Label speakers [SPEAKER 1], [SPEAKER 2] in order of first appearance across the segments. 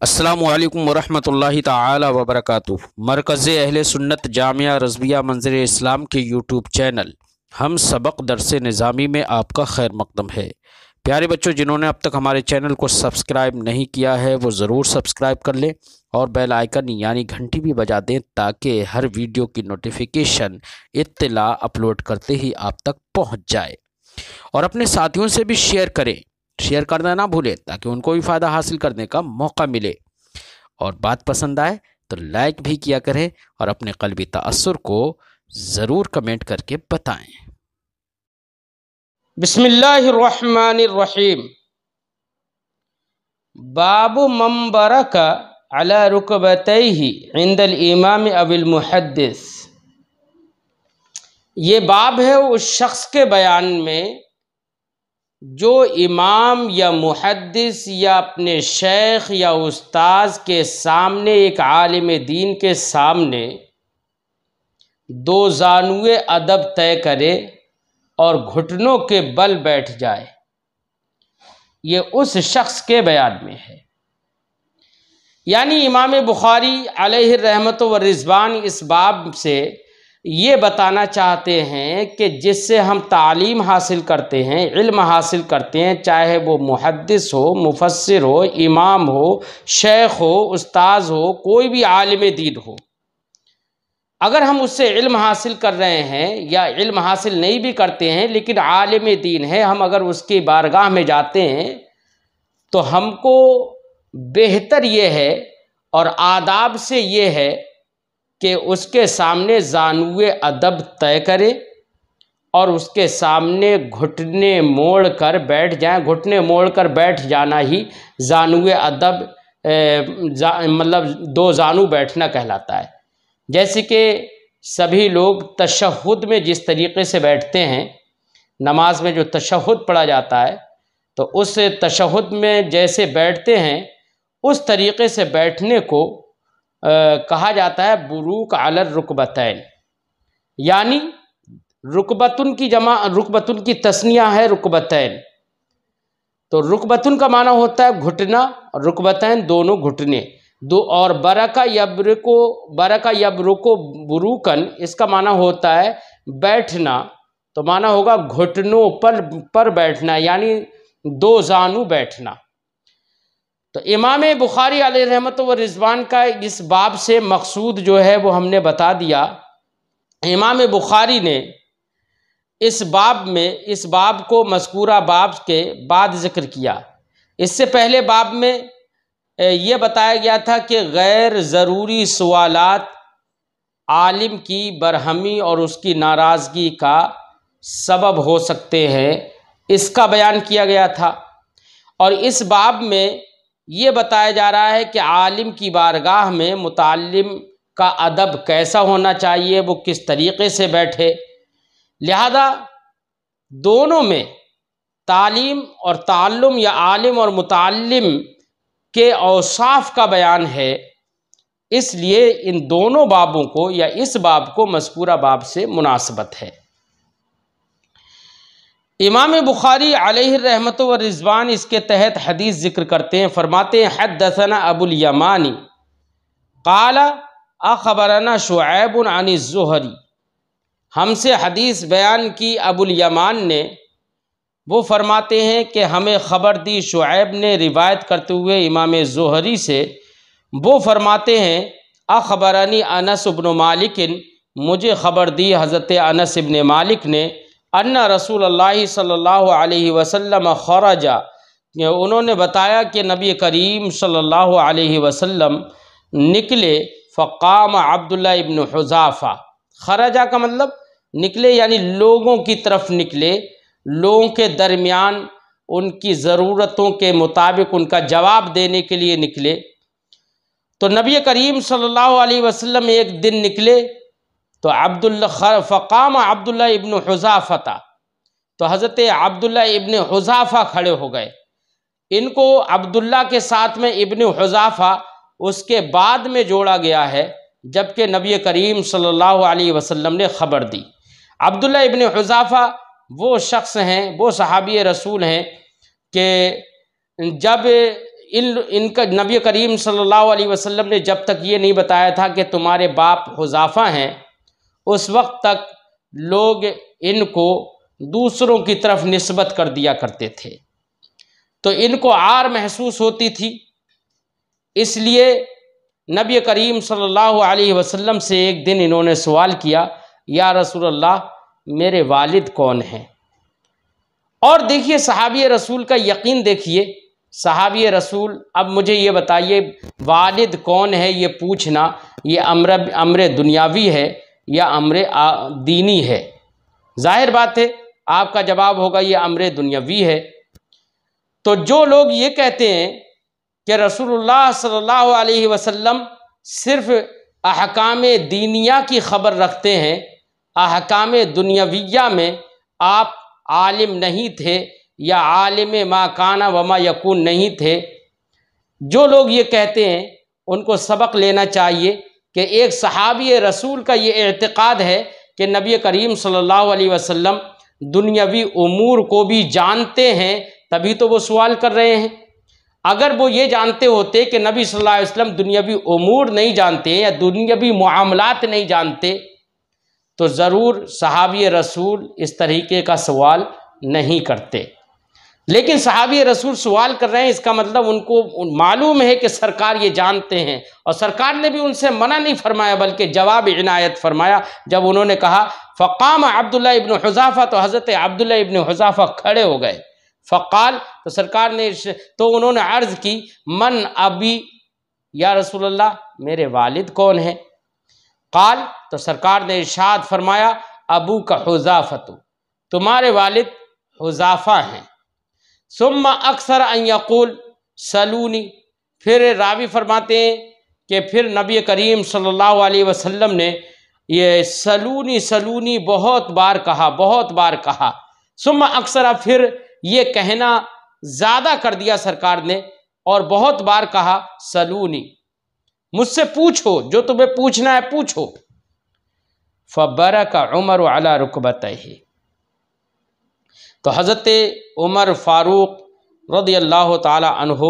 [SPEAKER 1] السلام علیکم ورحمۃ اللہ تعالی وبرکاتہ۔ مرکز اہل سنت جامعہ رضویہ منظر اسلام کے یوٹیوب چینل ہم سبق درس نظامی میں آپ کا خیر مقدم ہے۔ پیارے بچوں، جنہوں نے اب تک ہمارے چینل کو سبسکرائب نہیں کیا ہے وہ ضرور سبسکرائب کر لیں اور بیل آئیکن یعنی گھنٹی بھی بجا دیں تاکہ ہر ویڈیو کی نوٹیفیکیشن اطلاع اپلوڈ کرتے ہی آپ تک پہنچ جائے، اور اپنے ساتھیوں سے بھی شیئر کرنا نہ بھولیں تاکہ ان کو بھی فائدہ حاصل کرنے کا موقع ملے، اور بات پسند آئے تو لائک بھی کیا کریں اور اپنے قلبی تأثر کو ضرور کمنٹ کر کے بتائیں۔
[SPEAKER 2] بسم اللہ الرحمن الرحیم۔ باب من برک علی رکبتیہ عند الامام او المحدث۔ یہ باب ہے اس شخص کے بیان میں جو امام یا محدث یا اپنے شیخ یا استاذ کے سامنے، ایک عالم دین کے سامنے دو زانوئے ادب طے کرے اور گھٹنوں کے بل بیٹھ جائے۔ یہ اس شخص کے بیان میں ہے، یعنی امام بخاری علیہ الرحمۃ والرضوان اس باب سے یہ بتانا چاہتے ہیں کہ جس سے ہم تعلیم حاصل کرتے ہیں، علم حاصل کرتے ہیں، چاہے وہ محدث ہو، مفسر ہو، امام ہو، شیخ ہو، استاذ ہو، کوئی بھی عالم دین ہو، اگر ہم اس سے علم حاصل کر رہے ہیں یا علم حاصل نہیں بھی کرتے ہیں لیکن عالم دین ہے، ہم اگر اس کی بارگاہ میں جاتے ہیں تو ہم کو بہتر یہ ہے اور آداب سے یہ ہے کہ اس کے سامنے زانوئے ادب طے کرے اور اس کے سامنے گھٹنے موڑ کر بیٹھ جائیں۔ گھٹنے موڑ کر بیٹھ جانا ہی زانوئے ادب مطلب دو زانو بیٹھنا کہلاتا ہے۔ جیسے کہ سبھی لوگ تشہد میں جس طریقے سے بیٹھتے ہیں، نماز میں جو تشہد پڑھا جاتا ہے تو اس تشہد میں جیسے بیٹھتے ہیں اس طریقے سے بیٹھنے کو کہا جاتا ہے بروک علی الرکبتین، یعنی رکبتن کی جمع، رکبتن کی تثنیہ ہے رکبتین، تو رکبتن کا معنی ہوتا ہے گھٹنا اور رکبتین دونوں گھٹنے دو، اور برکا یبرکو بروکن اس کا معنی ہوتا ہے بیٹھنا، تو معنی ہوگا گھٹنوں پر بیٹھنا، یعنی دو زانو بیٹھنا۔ تو امام بخاری علیہ رحمۃ والرضوان کا اس باب سے مقصود جو ہے وہ ہم نے بتا دیا۔ امام بخاری نے اس باب کو مذکورہ باب کے بعد ذکر کیا۔ اس سے پہلے باب میں یہ بتایا گیا تھا کہ غیر ضروری سوالات عالم کی برہمی اور اس کی ناراضگی کا سبب ہو سکتے ہیں، اس کا بیان کیا گیا تھا، اور اس باب میں یہ بتایا جا رہا ہے کہ عالم کی بارگاہ میں متعلم کا ادب کیسا ہونا چاہیے، وہ کس طریقے سے بیٹھے۔ لہذا دونوں میں تعلیم اور تعلم یا عالم اور متعلم کے اوصاف کا بیان ہے، اس لیے ان دونوں بابوں کو یا اس باب کو مذکورہ باب سے مناسبت ہے۔ امام بخاری علیہ الرحمۃ والرضوان اس کے تحت حدیث ذکر کرتے ہیں، فرماتے ہیں حدثنا ابو الیمانی قال اخبرنا شعیب عن الزہری۔ ہم سے حدیث بیان کی ابو الیمان نے، وہ فرماتے ہیں کہ ہمیں خبر دی شعیب نے روایت کرتے ہوئے امام زہری سے، وہ فرماتے ہیں اخبرنی انس بن مالک، مجھے خبر دی حضرت انس بن مالک نے، ان رسول اللہ صلی اللہ علیہ وسلم خرج، انہوں نے بتایا کہ نبی کریم صلی اللہ علیہ وسلم نکلے، فقام عبداللہ ابن حذافہ، خرجہ کا مطلب نکلے یعنی لوگوں کی طرف نکلے، لوگوں کے درمیان ان کی ضرورتوں کے مطابق ان کا جواب دینے کے لیے نکلے۔ تو نبی کریم صلی اللہ علیہ وسلم ایک دن نکلے تو فقام عبداللہ ابن حذافہ، تو حضرت عبداللہ ابن حذافہ کھڑے ہو گئے۔ ان کو عبداللہ کے ساتھ میں ابن حذافہ اس کے بعد میں جوڑا گیا ہے، جبکہ نبی کریم صلی اللہ علیہ وسلم نے خبر دی۔ عبداللہ ابن حذافہ وہ شخص ہیں، وہ صحابی رسول ہیں کہ جب ان کا نبی کریم صلی اللہ علیہ وسلم نے جب تک یہ نہیں بتایا تھا کہ تمہارے باپ حذافہ ہیں، اس وقت تک لوگ ان کو دوسروں کی طرف نسبت کر دیا کرتے تھے، تو ان کو عار محسوس ہوتی تھی۔ اس لیے نبی کریم صلی اللہ علیہ وسلم سے ایک دن انہوں نے سوال کیا، یا رسول اللہ میرے والد کون ہیں؟ اور دیکھیے صحابی رسول کا یقین، دیکھیے صحابی رسول، اب مجھے یہ بتائیے والد کون ہے یہ پوچھنا، یہ امر دنیاوی ہے یا امر دینی ہے؟ ظاہر بات ہے آپ کا جواب ہوگا یہ امر دنیاوی ہے۔ تو جو لوگ یہ کہتے ہیں کہ رسول اللہ صلی اللہ علیہ وسلم صرف احکام دینیہ کی خبر رکھتے ہیں، احکام دنیاویہ میں آپ عالم نہیں تھے یا عالم ما کان وما یکون نہیں تھے، جو لوگ یہ کہتے ہیں ان کو سبق لینا چاہیے کہ ایک صحابی رسول کا یہ اعتقاد ہے کہ نبی کریم صلی اللہ علیہ وسلم دنیاوی امور کو بھی جانتے ہیں، تبھی تو وہ سوال کر رہے ہیں۔ اگر وہ یہ جانتے ہوتے کہ نبی صلی اللہ علیہ وسلم دنیاوی امور نہیں جانتے یا دنیاوی معاملات نہیں جانتے تو ضرور صحابی رسول اس طریقے کا سوال نہیں کرتے، لیکن صحابی رسول سوال کر رہے ہیں، اس کا مطلب ان کو معلوم ہے کہ سرکار یہ جانتے ہیں، اور سرکار نے بھی ان سے منع نہیں فرمایا بلکہ جواب عنایت فرمایا۔ جب انہوں نے کہا فقام عبداللہ ابن حذافہ، تو حضرت عبداللہ ابن حذافہ کھڑے ہو گئے۔ فقال، تو سرکار نے تو انہوں نے عرض کی من ابی، یا رسول اللہ میرے والد کون ہیں؟ قال، تو سرکار نے ارشاد فرمایا ابو کا حذافۃ، تمہارے والد حذافہ ہیں۔ ثم اکثر ان یقول سلونی، پھر راوی فرماتے ہیں کہ پھر نبی کریم صلی اللہ علیہ وسلم نے یہ سلونی سلونی بہت بار کہا۔ ثم اکثر، پھر یہ کہنا زیادہ کر دیا سرکار نے اور بہت بار کہا سلونی، مجھ سے پوچھو، جو تمہیں پوچھنا ہے پوچھو۔ فبرک عمر علی رکبتہ، تو حضرت عمر فاروق رضی اللہ تعالی عنہ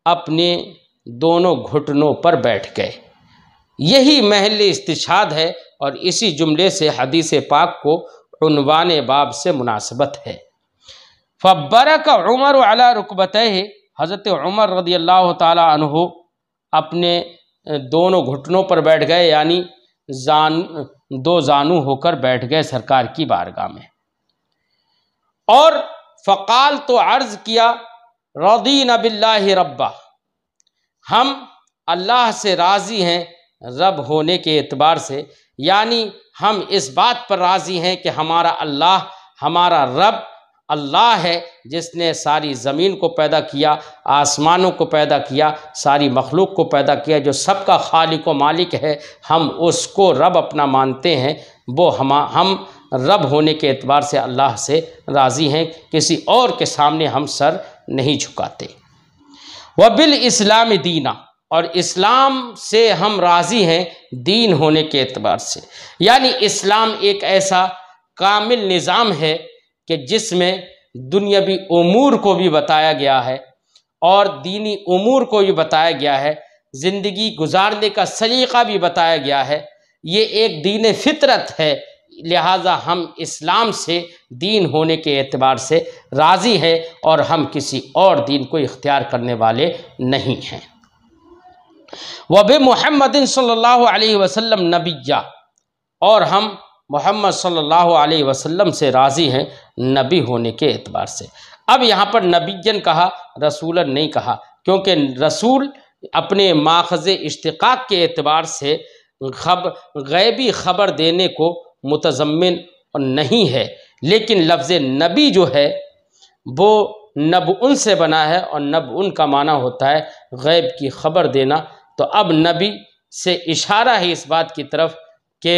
[SPEAKER 2] اپنے دونوں گھٹنوں پر بیٹھ گئے۔ یہی محل استشہاد ہے اور اسی جملے سے حدیث پاک کو عنوان باب سے مناسبت ہے۔ فبرک عمر علی رکبتہ، حضرت عمر رضی اللہ تعالی عنہ اپنے دونوں گھٹنوں پر بیٹھ گئے، یعنی دو زانو ہو کر بیٹھ گئے سرکار کی بارگاہ میں۔ اور فقال، تو عرض کیا رضینا باللہ ربا، ہم اللہ سے راضی ہیں رب ہونے کے اعتبار سے، یعنی ہم اس بات پر راضی ہیں کہ ہمارا اللہ، ہمارا رب اللہ ہے جس نے ساری زمین کو پیدا کیا، آسمانوں کو پیدا کیا، ساری مخلوق کو پیدا کیا، جو سب کا خالق و مالک ہے، ہم اس کو رب اپنا مانتے ہیں، وہ ہم رب ہونے کے اعتبار سے اللہ سے راضی ہیں، کسی اور کے سامنے ہم سر نہیں جھکاتے۔ وبالاسلام دینا، اور اسلام سے ہم راضی ہیں دین ہونے کے اعتبار سے، یعنی اسلام ایک ایسا کامل نظام ہے کہ جس میں دنیاوی امور کو بھی بتایا گیا ہے اور دینی امور کو بھی بتایا گیا ہے، زندگی گزارنے کا سلیقہ بھی بتایا گیا ہے۔ یہ ایک دین فطرت ہے، لہٰذا ہم اسلام سے دین ہونے کے اعتبار سے راضی ہیں اور ہم کسی اور دین کو اختیار کرنے والے نہیں ہیں۔ وَبِمُحَمَّدٍ صلی اللہ علیہ وسلم نبیّا، اور ہم محمد صلی اللہ علیہ وسلم سے راضی ہیں نبی ہونے کے اعتبار سے۔ اب یہاں پر نبیًّا کہا، رسولًا نہیں کہا، کیونکہ رسول اپنے ماخذ اشتقاق کے اعتبار سے غیبی خبر دینے کو متضمن نہیں ہے، لیکن لفظ نبی جو ہے وہ نبعن سے بنا ہے، اور نبعن کا معنی ہوتا ہے غیب کی خبر دینا۔ تو اب نبی سے اشارہ ہے اس بات کی طرف کہ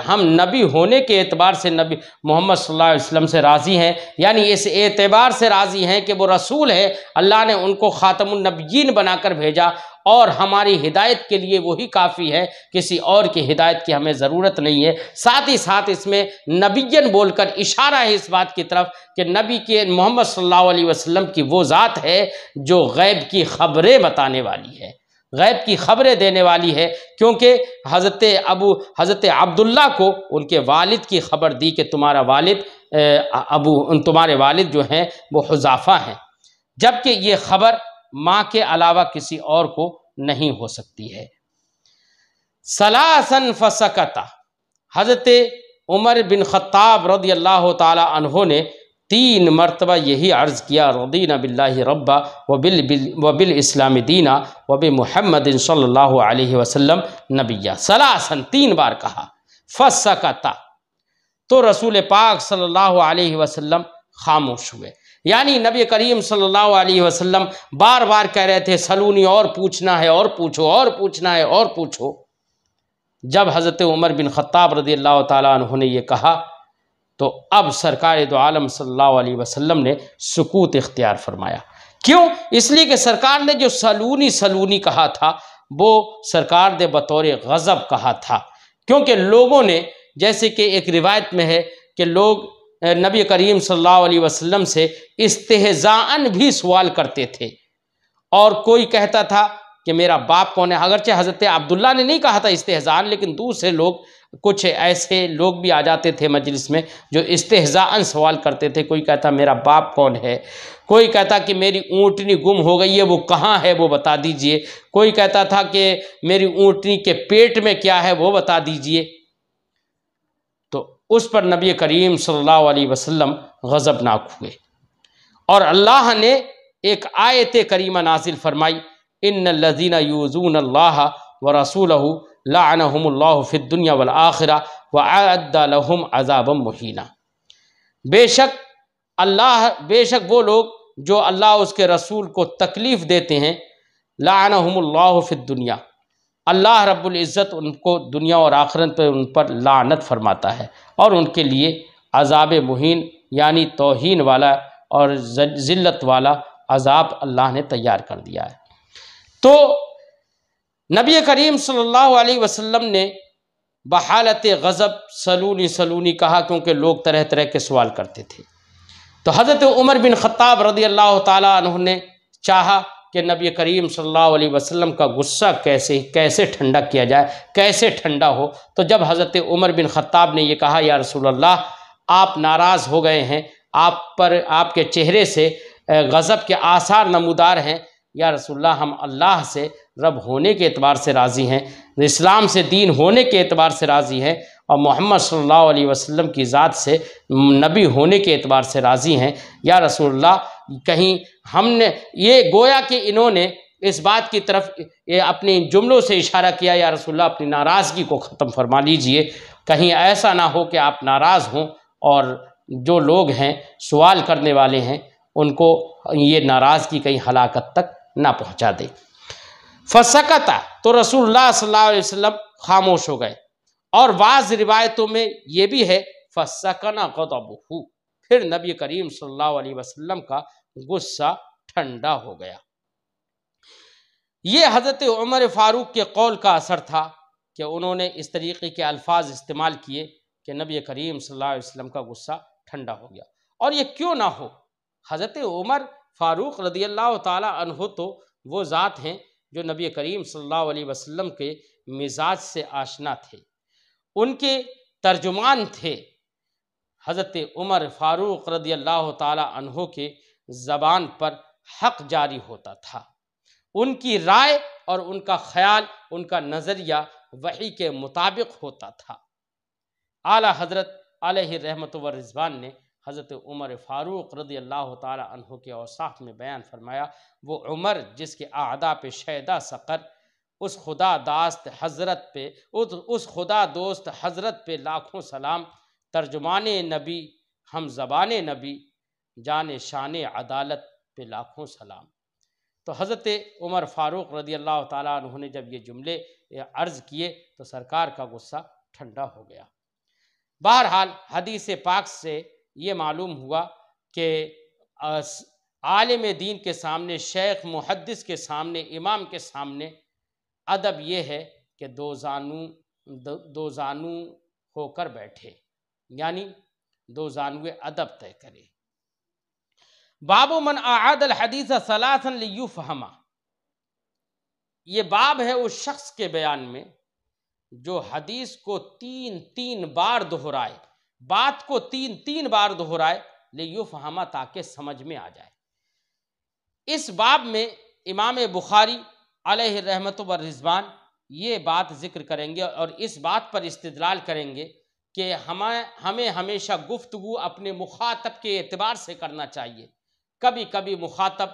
[SPEAKER 2] ہم نبی ہونے کے اعتبار سے نبی محمد صلی اللہ علیہ وسلم سے راضی ہیں، یعنی اس اعتبار سے راضی ہیں کہ وہ رسول ہیں، اللہ نے ان کو خاتم النبیین بنا کر بھیجا، اور ہماری ہدایت کے لیے وہی کافی ہے، کسی اور کی ہدایت کی ہمیں ضرورت نہیں ہے۔ ساتھ ہی ساتھ اس میں نبیًا بول کر اشارہ ہے اس بات کی طرف کہ نبی کے محمد صلی اللہ علیہ وسلم کی وہ ذات ہے جو غیب کی خبریں بتانے والی ہے، غیب کی خبریں دینے والی ہے، کیونکہ حضرت عبداللہ کو ان کے والد کی خبر دی کہ تمہارے والد جو ہیں وہ حذافہ ہیں، جبکہ یہ خبر ماں کے علاوہ کسی اور کو نہیں ہو سکتی ہے۔ ثلاثاً فسکت، حضرت عمر بن خطاب رضی اللہ تعالی عنہ نے 3 مرتبہ یہی عرض کیا، رضینا باللہ ربا وبالاسلام دینا وبمحمد صلی اللہ علیہ وسلم نبیہ، ثلاثاً 3 بار کہا۔ فسکت، تو رسول پاک صلی اللہ علیہ وسلم خاموش ہوئے، یعنی نبی کریم صلی اللہ علیہ وسلم بار بار کہہ رہے تھے سلونی، اور پوچھنا ہے، اور پوچھو، اور پوچھنا ہے، اور پوچھو۔ جب حضرت عمر بن خطاب رضی اللہ تعالیٰ عنہ نے یہ کہا تو اب سرکار دو عالم صلی اللہ علیہ وسلم نے سکوت اختیار فرمایا۔ کیوں؟ اس لیے کہ سرکار نے جو سلونی سلونی کہا تھا وہ سرکار نے بطور غضب کہا تھا، کیونکہ لوگوں نے، جیسے کہ ایک روایت میں ہے کہ لوگ نبی کریم صلی اللہ علیہ وسلم سے استہزاءً بھی سوال کرتے تھے، اور کوئی کہتا تھا کہ میرا باپ کون ہے، اگرچہ حضرت عبداللہ نے نہیں کہا تھا استہزاءً، لیکن دوسرے لوگ، کچھ ایسے لوگ بھی آ جاتے تھے مجلس میں جو استہزاءً سوال کرتے تھے۔ کوئی کہتا میرا باپ کون ہے، کوئی کہتا کہ میری اونٹنی گم ہو گئی ہے، وہ کہاں ہے وہ بتا دیجئے، کوئی کہتا تھا کہ میری اونٹنی کے پیٹ میں کیا ہے وہ بتا دیجئے۔ تو اس پر نبی کریم صلی اللہ علیہ وسلم غضبناک ہوئے، اور اللہ نے ایک آیت کریمہ نازل فرمائی، ان الذین یؤذون اللہ ورسولہ لعنہم اللہ فی الدنیا والآخرہ واعد لہم عذابا مہینا۔ بے شک وہ لوگ جو اللہ اس کے رسول کو تکلیف دیتے ہیں، لعنہم اللہ فی الدنیا، اللہ رب العزت ان کو دنیا اور آخرت پہ ان پر لعنت فرماتا ہے، اور ان کے لیے عذاب مہین یعنی توہین والا اور ذلت والا عذاب اللہ نے تیار کر دیا ہے۔ تو نبی کریم صلی اللہ علیہ وسلم نے بحالت غضب سلونی سلونی کہا، کیونکہ لوگ طرح طرح کے سوال کرتے تھے۔ تو حضرت عمر بن خطاب رضی اللہ تعالیٰ عنہ نے چاہا کہ نبی کریم صلی اللہ علیہ وسلم کا غصہ کیسے ٹھنڈا کیا جائے، کیسے ٹھنڈا ہو۔ تو جب حضرت عمر بن خطاب نے یہ کہا یا رسول اللہ آپ ناراض ہو گئے ہیں، آپ کے چہرے سے غضب کے آثار نمودار ہیں، یا رسول اللہ ہم اللہ سے رب ہونے کے اعتبار سے راضی ہیں، اسلام سے دین ہونے کے اعتبار سے راضی ہیں، اور محمد صلی اللہ علیہ وسلم کی ذات سے نبی ہونے کے اعتبار سے راضی ہیں، یا رسول اللہ کہیں ہم نے یہ گویا کہ انہوں نے اس بات کی طرف اپنے جملوں سے اشارہ کیا، یا رسول اللہ اپنی ناراضگی کو ختم فرما لیجئے، کہیں ایسا نہ ہو کہ آپ ناراض ہوں اور جو لوگ ہیں سوال کرنے والے ہیں ان کو یہ ناراضگی کہیں ہلاکت تک نہ پہنچا دے۔ فسکت، تو رسول اللہ صلی اللہ علیہ وسلم خاموش ہو گئے، اور بعض روایتوں میں یہ بھی ہے فسکن غضبہ، پھر نبی کریم صلی اللہ علیہ وسلم کا غصہ ٹھنڈا ہو گیا۔ یہ حضرت عمر فاروق کے قول کا اثر تھا کہ انہوں نے اس طریقے کے الفاظ استعمال کیے کہ نبی کریم صلی اللہ علیہ وسلم کا غصہ ٹھنڈا ہو گیا۔ اور یہ کیوں نہ ہو، حضرت عمر فاروق رضی اللہ تعالی عنہ تو وہ ذات ہیں جو نبی کریم صلی اللہ علیہ وسلم کے مزاج سے آشنا تھے، ان کے ترجمان تھے۔ حضرت عمر فاروق رضی اللہ تعالی عنہ کے زبان پر حق جاری ہوتا تھا، ان کی رائے اور ان کا خیال، ان کا نظریہ وحی کے مطابق ہوتا تھا۔ اعلیٰ حضرت علیہ رحمت و رضوان نے حضرت عمر فاروق رضی اللہ تعالی عنہ کے اوصاف میں بیان فرمایا، وہ عمر جس کے اعداء پہ شیدا سقر، اس خدا دوست حضرت پہ لاکھوں سلام، ترجمان نبی ہم زبان نبی، جان شان عدالت پہ لاکھوں سلام۔ تو حضرت عمر فاروق رضی اللہ تعالیٰ عنہ نے جب یہ جملے عرض کیے تو سرکار کا غصہ ٹھنڈا ہو گیا۔ بہرحال حدیث پاک سے یہ معلوم ہوا کہ عالم دین کے سامنے، شیخ محدث کے سامنے، امام کے سامنے ادب یہ ہے کہ دو زانو ہو کر بیٹھے، یعنی دو زانوے ادب طے کرے۔ باب من اعاد الحدیث ثلاثا لیفہم، یہ باب ہے اس شخص کے بیان میں جو حدیث کو تین بار دہرائے، بات کو تین بار دہرائے، لیفہم تاکہ سمجھ میں آ جائے۔ اس باب میں امام بخاری علیہ رحمت و رضوان یہ بات ذکر کریں گے اور اس بات پر استدلال کریں گے کہ ہمیں ہمیشہ گفتگو اپنے مخاطب کے اعتبار سے کرنا چاہیے۔ کبھی کبھی مخاطب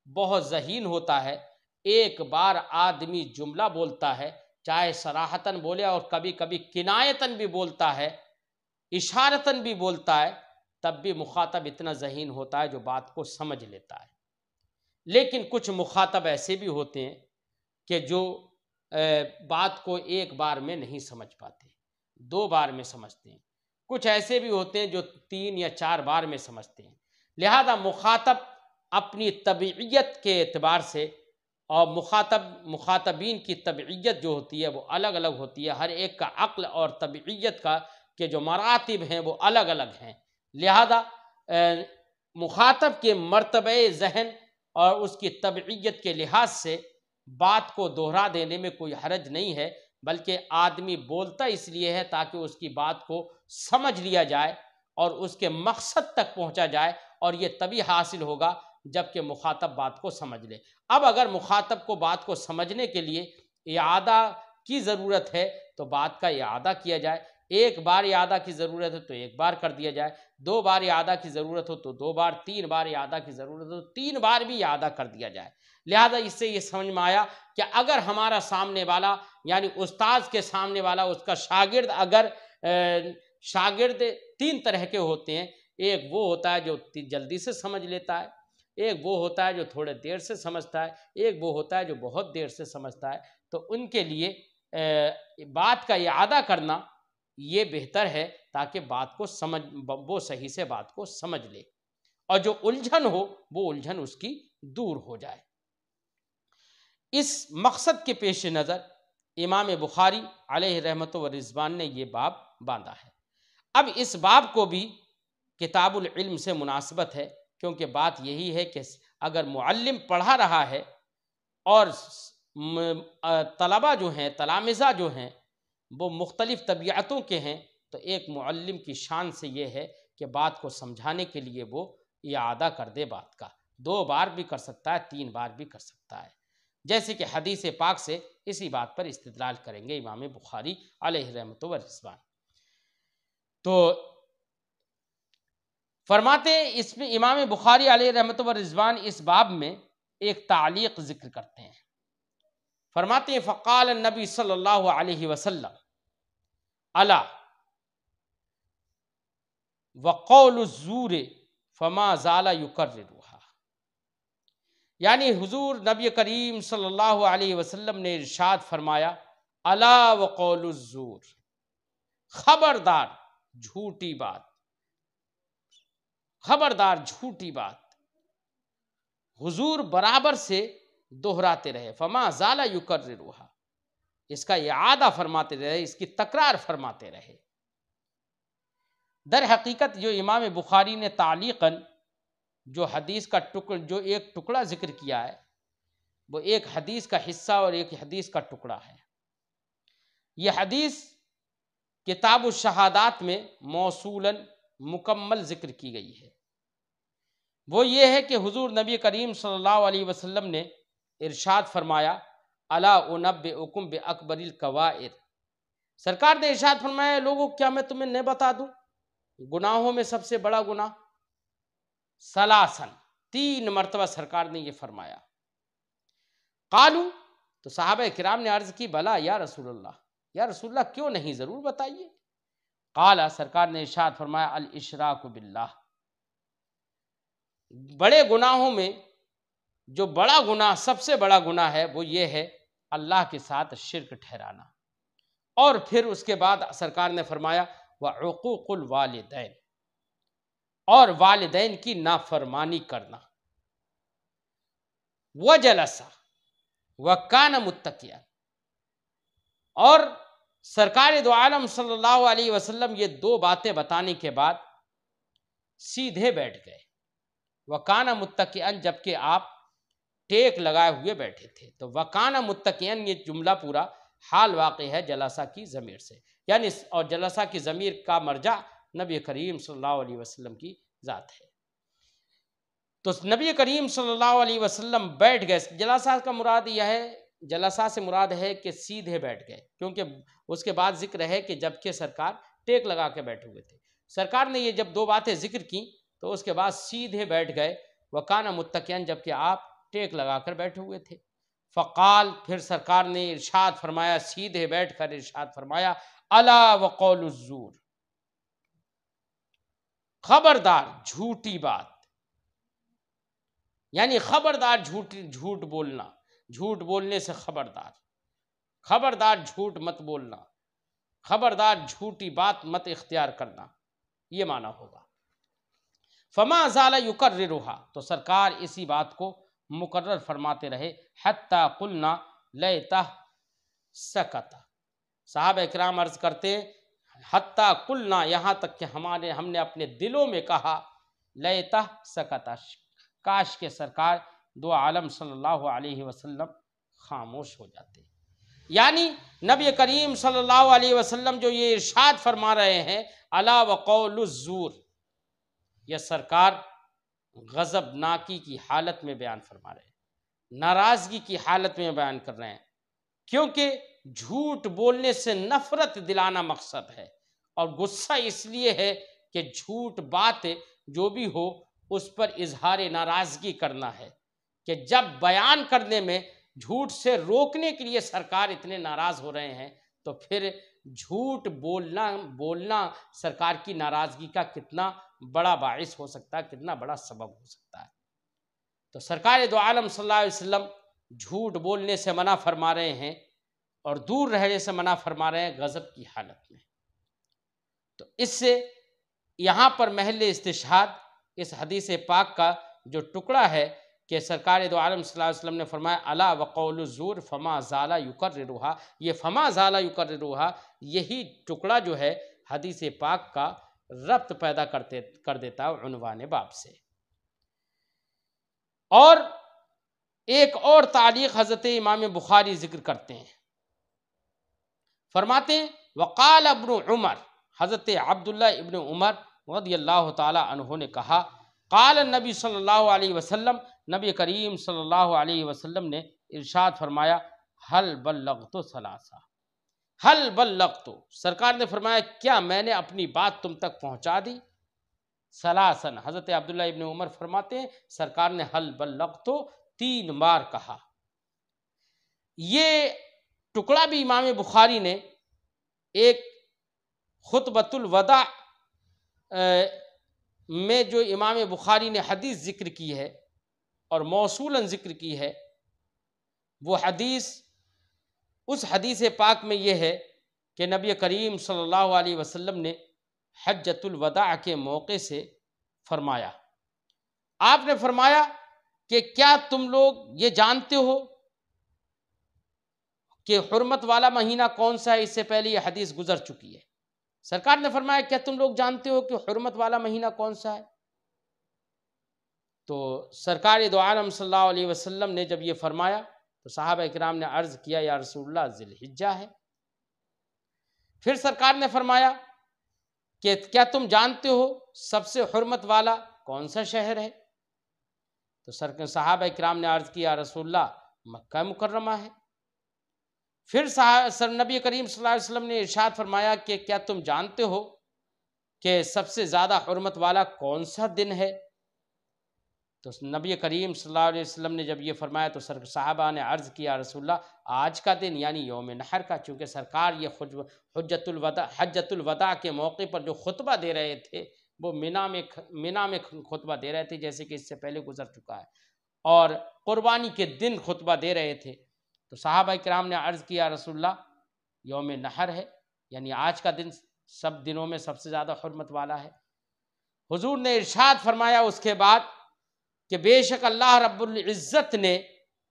[SPEAKER 2] بہت ذہین ہوتا ہے، ایک بار آدمی جملہ بولتا ہے، چاہے صراحتاً بولے اور کبھی کبھی کنایتاً بھی بولتا ہے، اشارتاً بھی بولتا ہے، تب بھی مخاطب اتنا ذہین ہوتا ہے جو بات کو سمجھ لیتا ہے۔ لیکن کچھ مخاطب ایسے بھی ہوتے ہیں کہ جو بات کو ایک بار میں نہیں سمجھ پاتے، دو بار میں سمجھتے ہیں، کچھ ایسے بھی ہوتے ہیں جو 3 یا 4 بار میں سمجھتے ہیں۔ لہذا مخاطب اپنی طبیعیت کے اعتبار سے، اور مخاطبین کی طبیعیت جو ہوتی ہے وہ الگ الگ ہوتی ہے، ہر ایک کا عقل اور طبیعیت کا کے جو مراتب ہیں وہ الگ الگ ہیں۔ لہذا مخاطب کے مرتبہ ذہن اور اس کی طبیعیت کے لحاظ سے بات کو دوہرا دینے میں کوئی حرج نہیں ہے، بلکہ آدمی بولتا اس لیے ہے تاکہ اس کی بات کو سمجھ لیا جائے اور اس کے مقصد تک پہنچا جائے، اور یہ تبھی حاصل ہوگا جب کہ مخاطب بات کو سمجھ لے۔ اب اگر مخاطب کو بات کو سمجھنے کے لیے اعادہ کی ضرورت ہے تو بات کا اعادہ کیا جائے، ایک بار اعادہ کی ضرورت ہے تو ایک بار کر دیا جائے، 2 بار اعادہ کی ضرورت ہو تو 2 بار، 3 بار اعادہ کی ضرورت ہو تو 3 بار بھی اعادہ کر دیا جائے۔ لہذا اس سے یہ سمجھ میں آیا کہ اگر ہمارا سامنے والا یعنی استاذ کے سامنے والا اس کا شاگرد، اگر شاگرد 3 طرح کے ہوتے ہیں، ایک وہ ہوتا ہے جو جلدی سے سمجھ لیتا ہے، ایک وہ ہوتا ہے جو تھوڑے دیر سے سمجھتا ہے، ایک وہ ہوتا ہے جو بہت دیر سے سمجھتا ہے، تو ان کے لیے بات کا اعادہ کرنا یہ بہتر ہے تاکہ بات کو وہ صحیح سے بات کو سمجھ لے، اور جو الجھن ہو وہ الجھن اس کی دور ہو جائے۔ اس مقصد کے پیش نظر امام بخاری علیہ رحمت و رضوان نے یہ باب باندھا ہے۔ اب اس باب کو بھی کتاب العلم سے مناسبت ہے، کیونکہ بات یہی ہے کہ اگر معلم پڑھا رہا ہے اور طلبہ جو ہیں، تلامذہ جو ہیں وہ مختلف طبیعتوں کے ہیں، تو ایک معلم کی شان سے یہ ہے کہ بات کو سمجھانے کے لیے وہ اعادہ کر دے بات کا، 2 بار بھی کر سکتا ہے، 3 بار بھی کر سکتا ہے، جیسے کہ حدیث پاک سے اسی بات پر استدلال کریں گے امام بخاری علیہ رحمت و رضوان۔ تو فرماتے ہیں اس میں امام بخاری علیہ رحمت و رضوان اس باب میں ایک تعلیق ذکر کرتے ہیں، فرماتے ہیں فقال النبی صلی اللہ علیہ وسلم الا وقول الزور فما زال یکررها، یعنی حضور نبی کریم صلی اللہ علیہ وسلم نے ارشاد فرمایا الا وقول الزور، خبردار جھوٹی بات، خبردار جھوٹی بات حضور برابر سے دہراتے رہے، فما زال یکررها، اس کا اعادہ فرماتے رہے، اس کی تکرار فرماتے رہے۔ در حقیقت جو امام بخاری نے تعلیقاً جو حدیث کا جو ایک ٹکڑا ذکر کیا ہے وہ ایک حدیث کا حصہ اور ایک حدیث کا ٹکڑا ہے۔ یہ حدیث کتاب الشہادات میں موصولاً مکمل ذکر کی گئی ہے۔ وہ یہ ہے کہ حضور نبی کریم صلی اللہ علیہ وسلم نے ارشاد فرمایا الا انبئکم باکبر الکبائر، سرکار نے ارشاد فرمایا لوگوں کیا میں تمہیں نہیں بتا دوں گناہوں میں سب سے بڑا گناہ؟ ثلاثن، 3 مرتبہ سرکار نے یہ فرمایا۔ قالو، تو صحابہ کرام نے عرض کی بلا یا رسول اللہ، یا رسول اللہ کیوں نہیں، ضرور بتائیے۔ قال، سرکار نے ارشاد فرمایا الاشراک باللہ، بڑے گناہوں میں جو بڑا گناہ، سب سے بڑا گناہ ہے وہ یہ ہے اللہ کے ساتھ شرک ٹھہرانا، اور پھر اس کے بعد سرکار نے فرمایا وعقوق الوالدین، اور والدین کی نافرمانی کرنا۔ وجلس وکان متکئا، اور سرکار دو عالم صلی اللہ علیہ وسلم یہ دو باتیں بتانے کے بعد سیدھے بیٹھ گئے، وکان متکئا، جبکہ آپ ٹیک لگائے ہوئے بیٹھے تھے۔ تو وکان متکئا یہ جملہ پورا حال واقع ہے جلسہ کی ضمیر سے، یعنی اور جلسہ کی ضمیر کا مرجع نبی کریم صلی اللہ علیہ وسلم کی ذات ہے۔ تو نبی کریم صلی اللہ علیہ وسلم بیٹھ گئے۔ جلسہ کا مراد یہ ہے، جلسہ سے مراد ہے کہ سیدھے بیٹھ گئے، کیونکہ اس کے بعد ذکر ہے کہ جبکہ سرکار ٹیک لگا کے بیٹھے ہوئے تھے۔ سرکار نے یہ جب دو باتیں ذکر کی تو اس کے بعد سیدھے بیٹھ گئے، وکان متکئا، جبکہ آپ ٹیک لگا کر بیٹھے ہوئے تھے۔ فقال، پھر سرکار نے ارشاد فرمایا، سیدھے بیٹھ کر ارشاد فرمایا، الا وقول الزور، خبردار جھوٹی بات، یعنی خبردار جھوٹ بولنا، جھوٹ بولنے سے خبردار، خبردار جھوٹ مت بولنا، خبردار جھوٹی بات مت اختیار کرنا، یہ معنی ہوگا۔ فما زال یکررها، تو سرکار اسی بات کو مکرر فرماتے رہے، حتی قلنا لیتہ سکت، صحابہ اکرام عرض کرتے ہیں حتی قلنا، یہاں تک کہ ہم نے اپنے دلوں میں کہا، لیتہ سکت، کاش کے سرکار دو عالم صلی اللہ علیہ وسلم خاموش ہو جاتے۔ یعنی نبی کریم صلی اللہ علیہ وسلم جو یہ ارشاد فرما رہے ہیں، الا وقول الزور، یہ سرکار غضبناکی کی حالت میں بیان فرما رہے ہیں، ناراضگی کی حالت میں بیان کر رہے ہیں، کیونکہ جھوٹ بولنے سے نفرت دلانا مقصد ہے، اور غصہ اس لیے ہے کہ جھوٹ بات جو بھی ہو اس پر اظہار ناراضگی کرنا ہے، کہ جب بیان کرنے میں جھوٹ سے روکنے کے لیے سرکار اتنے ناراض ہو رہے ہیں تو پھر جھوٹ بولنا سرکار کی ناراضگی کا کتنا بڑا باعث ہو سکتا ہے، کتنا بڑا سبب ہو سکتا ہے۔ تو سرکار دو عالم صلی اللہ علیہ وسلم جھوٹ بولنے سے منع فرما رہے ہیں اور دور رہنے سے منع فرما رہے ہیں غضب کی حالت میں۔ تو اس سے یہاں پر محل استشہاد اس حدیث پاک کا جو ٹکڑا ہے کہ سرکار دو عالم صلی اللہ علیہ وسلم نے فرمایا الا وقول الزور فما زال یکررها، یہ فما زال یکررها یہی ٹکڑا جو ہے حدیث پاک کا ربط پیدا کر دیتا ہے عنوان باب سے۔ اور ایک اور تعلیق حضرت امام بخاری ذکر کرتے ہیں، فرماتے ہیں وقال ابن عمر، حضرت عبداللہ ابن عمر رضی اللہ تعالی عنہ نے کہا، قال النبی صلی اللہ علیہ وسلم، نبی کریم صلی اللہ علیہ وسلم نے ارشاد فرمایا، حل بلغت ثلاثہ، حل بلغت، سرکار نے فرمایا کیا میں نے اپنی بات تم تک پہنچا دی؟ ثلاثن، حضرت عبداللہ ابن عمر فرماتے ہیں سرکار نے حل بلغت 3 بار کہا۔ یہ ٹکڑا بھی امام بخاری نے ایک خطبۃ الوداع میں جو امام بخاری نے حدیث ذکر کی ہے اور موصولاً ذکر کی ہے، وہ حدیث اس حدیث پاک میں یہ ہے کہ نبی کریم صلی اللہ علیہ وسلم نے حجۃ الوداع کے موقع سے فرمایا، آپ نے فرمایا کہ کیا تم لوگ یہ جانتے ہو کہ حرمت والا مہینہ کون سا ہے؟ اس سے پہلے یہ حدیث گزر چکی ہے۔ سرکار نے فرمایا کیا تم لوگ جانتے ہو کہ حرمت والا مہینہ کون سا ہے؟ تو سرکار دو عالم صلی اللہ علیہ وسلم نے جب یہ فرمایا تو صحابہ کرام نے عرض کیا یا رسول اللہ ذی الحجہ ہے۔ پھر سرکار نے فرمایا کہ کیا تم جانتے ہو سب سے حرمت والا کون سا شہر ہے؟ تو صحابہ کرام نے عرض کیا یا رسول اللہ مکہ مکرمہ ہے۔ پھر نبی کریم صلی اللہ علیہ وسلم نے ارشاد فرمایا کہ کیا تم جانتے ہو کہ سب سے زیادہ حرمت والا کون سا دن ہے؟ تو نبی کریم صلی اللہ علیہ وسلم نے جب یہ فرمایا تو صحابہ نے عرض کیا رسول اللہ آج کا دن، یعنی یوم نحر کا، چونکہ سرکار یہ حجۃ الوداع کے موقع پر جو خطبہ دے رہے تھے وہ مینا میں خطبہ دے رہے تھے، جیسے کہ اس سے پہلے گزر چکا ہے، اور قربانی کے دن خطبہ دے رہے تھے۔ تو صحابہ کرام نے عرض کیا رسول اللہ یوم نحر ہے، یعنی آج کا دن سب دنوں میں سب سے زیادہ حرمت والا ہے۔ حضور نے ارشاد فرمایا اس کے بعد کہ بے شک اللہ رب العزت نے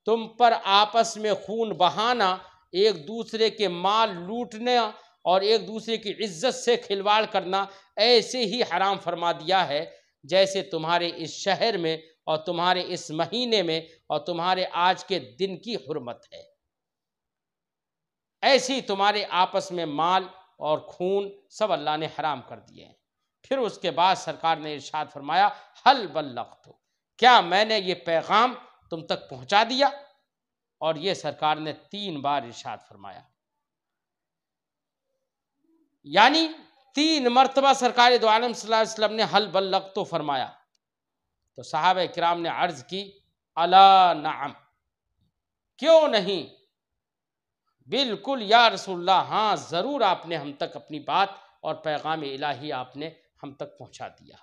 [SPEAKER 2] تم پر آپس میں خون بہانا، ایک دوسرے کے مال لوٹنا اور ایک دوسرے کی عزت سے کھلواڑ کرنا ایسے ہی حرام فرما دیا ہے جیسے تمہارے اس شہر میں اور تمہارے اس مہینے میں اور تمہارے آج کے دن کی حرمت ہے۔ ایسے ہی تمہارے آپس میں مال اور خون سب اللہ نے حرام کر دیے ہیں۔ پھر اس کے بعد سرکار نے ارشاد فرمایا حل بلغت، کیا میں نے یہ پیغام تم تک پہنچا دیا؟ اور یہ سرکار نے 3 بار ارشاد فرمایا، یعنی 3 مرتبہ سرکار دو عالم صلی اللہ علیہ وسلم نے حل بلغت فرمایا۔ تو صحابہ کرام نے عرض کی الا نعم، کیوں نہیں، بالکل یا رسول اللہ، ہاں ضرور آپ نے ہم تک اپنی بات اور پیغام الہی آپ نے ہم تک پہنچا دیا۔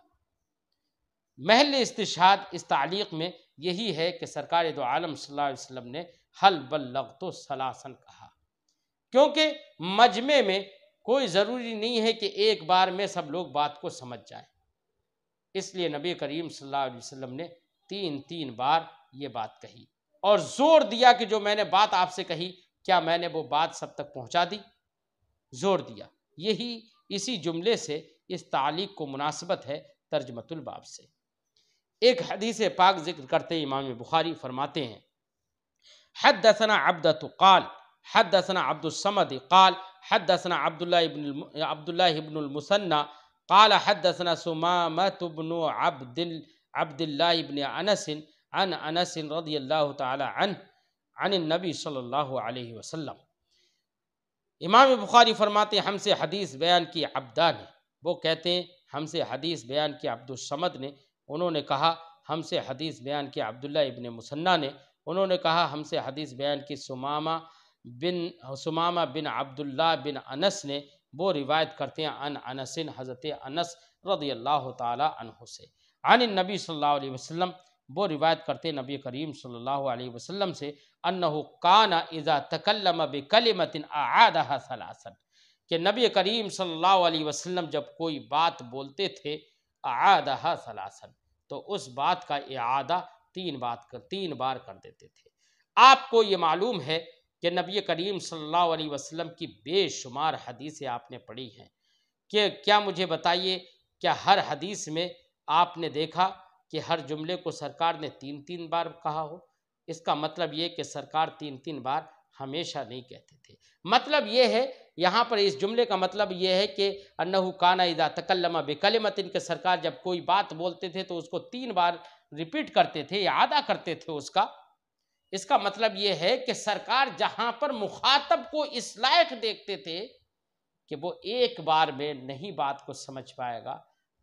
[SPEAKER 2] محل استشہاد اس تعلیق میں یہی ہے کہ سرکار دو عالم صلی اللہ علیہ وسلم نے حل بلغت ثلاثاً کہا، کیونکہ مجمع میں کوئی ضروری نہیں ہے کہ ایک بار میں سب لوگ بات کو سمجھ جائیں، اس لیے نبی کریم صلی اللہ علیہ وسلم نے 3 بار یہ بات کہی اور زور دیا کہ جو میں نے بات آپ سے کہی کیا میں نے وہ بات سب تک پہنچا دی؟ زور دیا۔ یہی اسی جملے سے اس تعلیق کو مناسبت ہے ترجمۃ الباب سے۔ ایک حدیث پاک ذکر کرتے امام بخاری فرماتے ہیں حدثنا عبدۃ قال حدثنا عبد الصمد قال حدثنا عبد الله بن المثنى قال حدثنا سمامة بن عبد الله بن انس عن انس رضی اللہ تعالی عنہ عن النبی صلی اللہ علیہ وسلم۔ امام بخاری فرماتے ہیں ہم سے حدیث بیان کی عبدہ نے، وہ کہتے ہیں ہم سے حدیث بیان کی عبد الصمد نے، انہوں نے کہا ہم سے حدیث بیان کی عبداللہ ابن مثنیٰ نے، انہوں نے کہا ہم سے حدیث بیان کی سمامہ بن عبداللہ بن انس نے، وہ روایت کرتے ہیں عن انس، حضرت انس رضی اللہ تعالی عنہ سے، عن النبی صلی اللہ علیہ وسلم، وہ روایت کرتے ہیں نبی کریم صلی اللہ علیہ وسلم سے، انہ کان اذا تکلم بکلمۃ اعادها ثلاثا، کہ نبی کریم صلی اللہ علیہ وسلم جب کوئی بات بولتے تھے اعادها ثلاثا، تو اس بات کا اعادہ 3 بار کر دیتے تھے۔ آپ کو یہ معلوم ہے کہ نبی کریم صلی اللہ علیہ وسلم کی بے شمار حدیثیں آپ نے پڑھی ہیں، کہ کیا مجھے بتائیے کیا ہر حدیث میں آپ نے دیکھا کہ ہر جملے کو سرکار نے 3 بار کہا ہو؟ اس کا مطلب یہ کہ سرکار 3 بار ہمیشہ نہیں کہتے تھے۔ مطلب یہ ہے یہاں پر اس جملے کا مطلب یہ ہے کہ انہو کان اذا تکلم بکلمۃ، کہ سرکار جب کوئی بات بولتے تھے تو اس کو 3 بار ریپیٹ کرتے تھے، اعادہ کرتے تھے اس کا۔ اس کا مطلب یہ ہے کہ سرکار جہاں پر مخاطب کو اس لائق دیکھتے تھے کہ وہ ایک بار میں نہیں بات کو سمجھ پائے گا،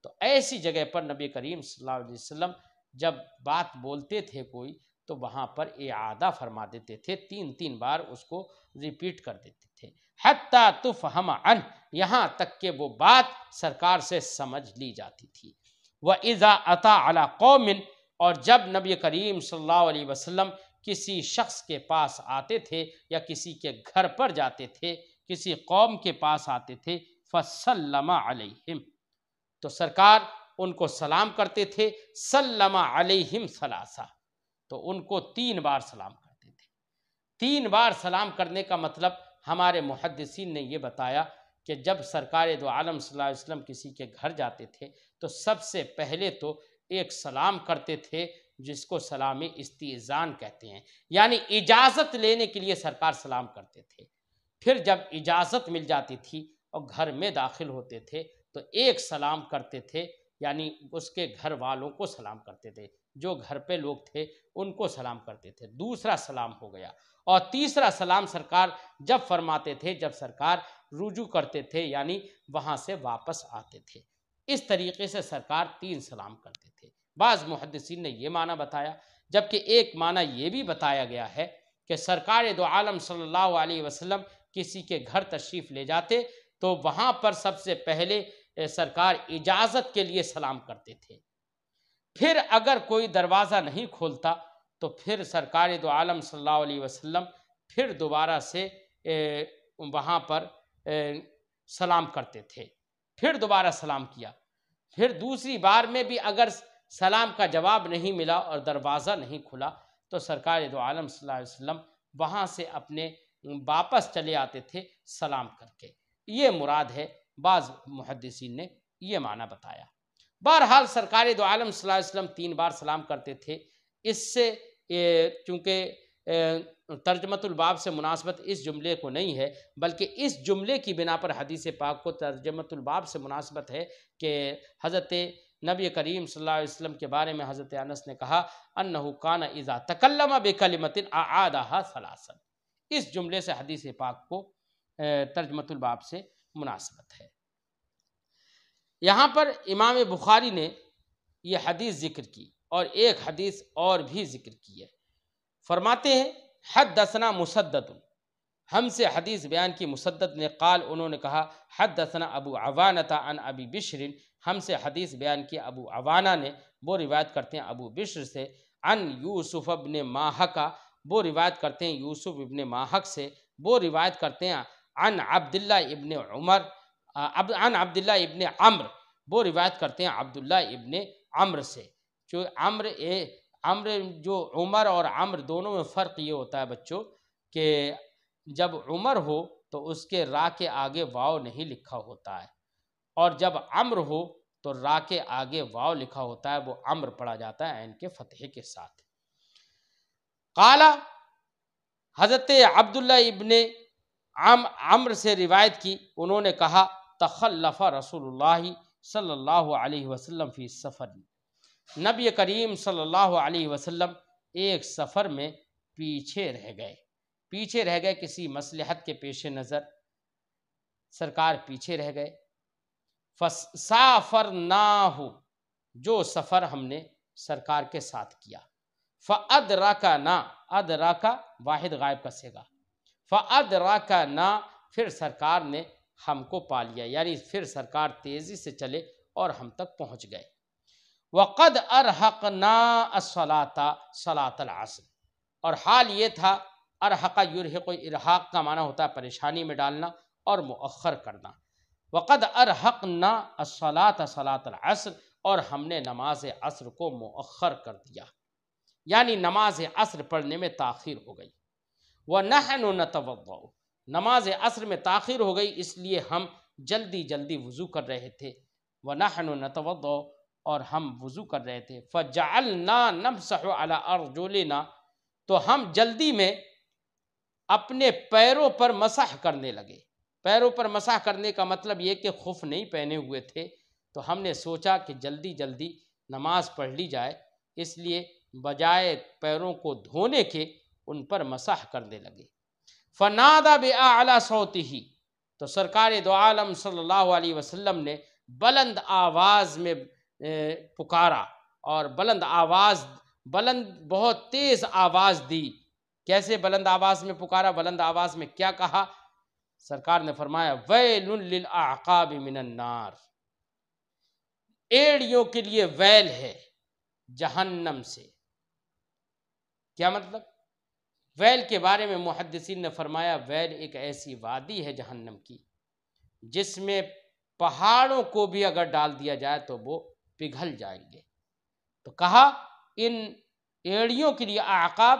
[SPEAKER 2] تو ایسی جگہ پر نبی کریم صلی اللہ علیہ وسلم جب بات بولتے تھے کوئی تو وہاں پر اعادہ فرما دیتے تھے، 3 بار اس کو ریپیٹ کر دیتے تھے، حتی تفہم عنہ، یہاں تک کہ وہ بات سرکار سے سمجھ لی جاتی تھی۔ وَإِذَا أَتَى عَلَى قَوْمٍ، اور جب نبی کریم صلی اللہ علیہ وسلم کسی شخص کے پاس آتے تھے یا کسی کے گھر پر جاتے تھے، کسی قوم کے پاس آتے تھے، فَسَلَّمَ عَلَيْهِمْ، تو سرکار ان کو سلام کرتے تھے، سلم علیہم ثلاثہ، تو ان کو 3 بار سلام کرتے تھے۔ 3 بار سلام کرنے کا مطلب ہمارے محدثین نے یہ بتایا کہ جب سرکار دو عالم صلی اللہ علیہ وسلم کسی کے گھر جاتے تھے تو سب سے پہلے تو ایک سلام کرتے تھے جس کو سلام استئذان کہتے ہیں، یعنی اجازت لینے کے لیے سرکار سلام کرتے تھے۔ پھر جب اجازت مل جاتی تھی اور گھر میں داخل ہوتے تھے تو ایک سلام کرتے تھے، یعنی اس کے گھر والوں کو سلام کرتے تھے، جو گھر پہ لوگ تھے ان کو سلام کرتے تھے، دوسرا سلام ہو گیا، اور تیسرا سلام سرکار جب فرماتے تھے جب سرکار رجوع کرتے تھے، یعنی وہاں سے واپس آتے تھے۔ اس طریقے سے سرکار 3 سلام کرتے تھے۔ بعض محدثین نے یہ معنی بتایا، جبکہ ایک معنی یہ بھی بتایا گیا ہے کہ سرکار دو عالم صلی اللہ علیہ وسلم کسی کے گھر تشریف لے جاتے تو وہاں پر سب سے پہلے سرکار اجازت کے لیے سلام کرتے تھے، پھر اگر کوئی دروازہ نہیں کھولتا تو پھر سرکار دو عالم صلی اللہ علیہ وسلم پھر دوبارہ سے وہاں پر سلام کرتے تھے، پھر دوبارہ سلام کیا، پھر دوسری بار میں بھی اگر سلام کا جواب نہیں ملا اور دروازہ نہیں کھلا تو سرکار دو عالم صلی اللہ علیہ وسلم وہاں سے اپنے واپس چلے آتے تھے سلام کر کے۔ یہ مراد ہے، بعض محدثین نے یہ معنی بتایا۔ بہرحال سرکار دو عالم صلی اللہ علیہ وسلم 3 بار سلام کرتے تھے۔ اس سے چونکہ ترجمۃ الباب سے مناسبت اس جملے کو نہیں ہے، بلکہ اس جملے کی بنا پر حدیث پاک کو ترجمۃ الباب سے مناسبت ہے کہ حضرت نبی کریم صلی اللہ علیہ وسلم کے بارے میں حضرت انس نے کہا انہ کان اذا تکلم بکلمۃ اعادها ثلاثا۔ اس جملے سے حدیث پاک کو ترجمۃ الباب سے مناسبت ہے۔ یہاں پر امام بخاری نے یہ حدیث ذکر کی اور ایک حدیث اور بھی ذکر کی ہے۔ فرماتے ہیں حدثنا مسدد، ہم سے حدیث بیان کی مسدد نے، قال انہوں نے کہا حدثنا ابو عوانۃ عن ابی بشر، ہم سے حدیث بیان کی ابو عوانہ نے، وہ روایت کرتے ہیں ابو بشر سے، عن یوسف ابن ماہک، وہ روایت کرتے ہیں یوسف ابن ماہک سے، وہ روایت کرتے ہیں عن عبداللہ ابن عمر، عن عبداللہ ابن عمر، وہ روایت کرتے ہیں عبداللہ ابن عمر سے۔ جو عمر جو عمر اور عمر دونوں میں فرق یہ ہوتا ہے بچوں کہ جب عمر ہو تو اس کے را کے آگے واو نہیں لکھا ہوتا ہے، اور جب عمر ہو تو را کے آگے واو لکھا ہوتا ہے، وہ عمر پڑھا جاتا ہے عین کے فتحے کے ساتھ۔ قال، حضرت عبداللہ ابن عمر سے روایت کی، انہوں نے کہا تخلف رسول اللہ صلی اللہ علیہ وسلم فی سفر، نبی کریم صلی اللہ علیہ وسلم ایک سفر میں پیچھے رہ گئے کسی مصلحت کے پیش نظر سرکار پیچھے رہ گئے۔ فسافرناہ، جو سفر ہم نے سرکار کے ساتھ کیا، فادرکنا، ادرکا واحد غائب کا صیغہ، فادرکنا، پھر سرکار نے ہم کو پا لیا، یعنی پھر سرکار تیزی سے چلے اور ہم تک پہنچ گئے۔ وقد ارحقنا الصلاۃ، صلاۃ العصر، اور حال یہ تھا، ارحق یرحق، ارحاق کا معنی ہوتا ہے پریشانی میں ڈالنا اور مؤخر کرنا۔ وقد ارحقنا الصلاۃ، صلاۃ العصر، اور ہم نے نماز عصر کو مؤخر کر دیا، یعنی نماز عصر پڑھنے میں تاخیر ہو گئی۔ ونحن نتوضأ، نماز عصر میں تاخیر ہو گئی اس لیے ہم جلدی جلدی وضو کر رہے تھے۔ ونحن نتوضأ، اور ہم وضو کر رہے تھے۔ فجعلنا نمسح على ارجلنا، تو ہم جلدی میں اپنے پیروں پر مسح کرنے لگے۔ پیروں پر مسح کرنے کا مطلب یہ کہ خف نہیں پہنے ہوئے تھے، تو ہم نے سوچا کہ جلدی جلدی نماز پڑھ لی جائے، اس لیے بجائے پیروں کو دھونے کے ان پر مسح کرنے لگے۔ فنادى بأعلى صوته، تو سرکار دو عالم صلی اللہ علیہ وسلم نے بلند آواز میں پکارا، اور بلند بہت تیز آواز دی۔ کیسے بلند آواز میں پکارا؟ بلند آواز میں کیا کہا؟ سرکار نے فرمایا ویل للاعقاب من النار، ایڑیوں کے لیے ویل ہے جہنم سے۔ کیا مطلب؟ ویل کے بارے میں محدثین نے فرمایا ویل ایک ایسی وادی ہے جہنم کی جس میں پہاڑوں کو بھی اگر ڈال دیا جائے تو وہ پگھل جائیں گے۔ تو کہا ان ایڑیوں کے لیے، اعقاب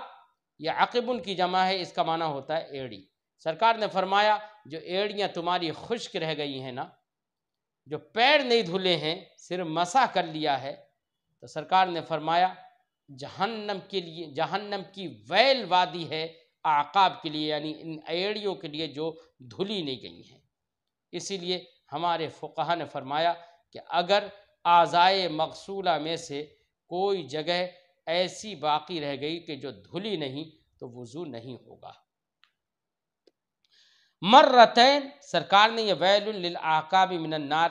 [SPEAKER 2] یا عقبن کی جمع ہے، اس کا معنی ہوتا ہے ایڑی۔ سرکار نے فرمایا جو ایڑیاں تمہاری خشک رہ گئی ہیں نا، جو پیر نہیں دھلے ہیں، صرف مسح کر لیا ہے، تو سرکار نے فرمایا جہنم کے لیے، جہنم کی ویل وادی ہے اعقاب کے لیے، یعنی ان ایڑیوں کے لیے جو دھلی نہیں گئی ہیں۔ اسی لیے ہمارے فقہا نے فرمایا کہ اگر اعضائے مغسولہ میں سے کوئی جگہ ایسی باقی رہ گئی کہ جو دھلی نہیں تو وضو نہیں ہوگا۔ مرتین، سرکار نے یہ ویل للاعقاب من النار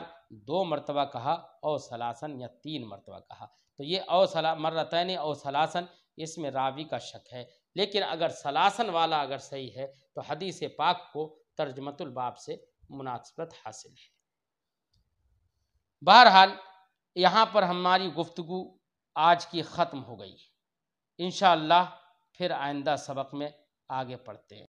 [SPEAKER 2] 2 مرتبہ کہا، او ثلاثن یا 3 مرتبہ کہا، تو یہ او مرتین او ثلاثن، اس میں راوی کا شک ہے، لیکن اگر ثلاثن والا اگر صحیح ہے تو حدیث پاک کو ترجمۃ الباب سے مناسبت حاصل ہے۔ بہرحال یہاں پر ہماری گفتگو آج کی ختم ہو گئی، انشاءاللہ پھر آئندہ سبق میں آگے پڑھتے ہیں۔